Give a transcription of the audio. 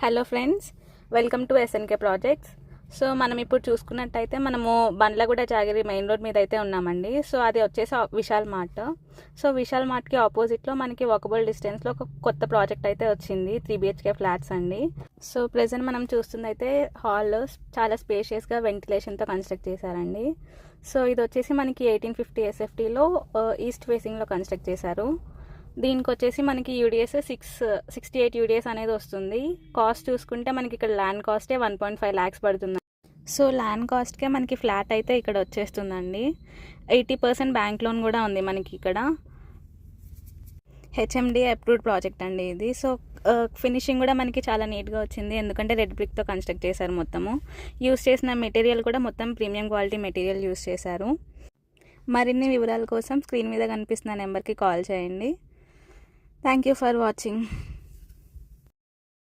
Hello friends, welcome to SNK projects. So మనం ఇప్పుడు చూసుకున్నట్టయితే మనము బండ్లగూడ జాగిరి మెయిన్ రోడ్ మీద అయితే ఉన్నామండి. సో అది వచ్చేసి విశాల్ మార్ట్. సో విశాల్ మార్ట్కి ఆపోజిట్లో మనకి వాకబుల్ డిస్టెన్స్లో ఒక కొత్త ప్రాజెక్ట్ అయితే వచ్చింది, 3 BHK ఫ్లాట్స్ అండి. సో ప్రెజెంట్ మనం చూస్తుంది అయితే హాల్ చాలా స్పేషియస్గా వెంటిలేషన్తో కన్స్ట్రక్ట్ చేశారండి. సో ఇది వచ్చేసి మనకి 1850 SFTలో ఈస్ట్ ఫేసింగ్లో కన్స్ట్రక్ట్ చేశారు. దీనికి వచ్చేసి మనకి యూడిఎస్ 68 యూడిఎస్ అనేది వస్తుంది. కాస్ట్ చూసుకుంటే మనకి ఇక్కడ ల్యాండ్ కాస్టే 1.5 lakhs పడుతుంది. సో ల్యాండ్ కాస్ట్కే మనకి ఫ్లాట్ అయితే ఇక్కడ వచ్చేస్తుందండి. 80% బ్యాంక్ లోన్ కూడా ఉంది మనకి ఇక్కడ. HMD అప్రూవ్డ్ ప్రాజెక్ట్ అండి ఇది. సో ఫినిషింగ్ కూడా మనకి చాలా నీట్గా వచ్చింది, ఎందుకంటే రెడ్ బ్రిక్తో కన్స్ట్రక్ట్ చేశారు. మొత్తము యూస్ చేసిన మెటీరియల్ కూడా మొత్తం ప్రీమియం క్వాలిటీ మెటీరియల్ యూస్ చేశారు. మరిన్ని వివరాల కోసం స్క్రీన్ మీద కనిపిస్తున్న నెంబర్కి కాల్ చేయండి. Thank you for watching.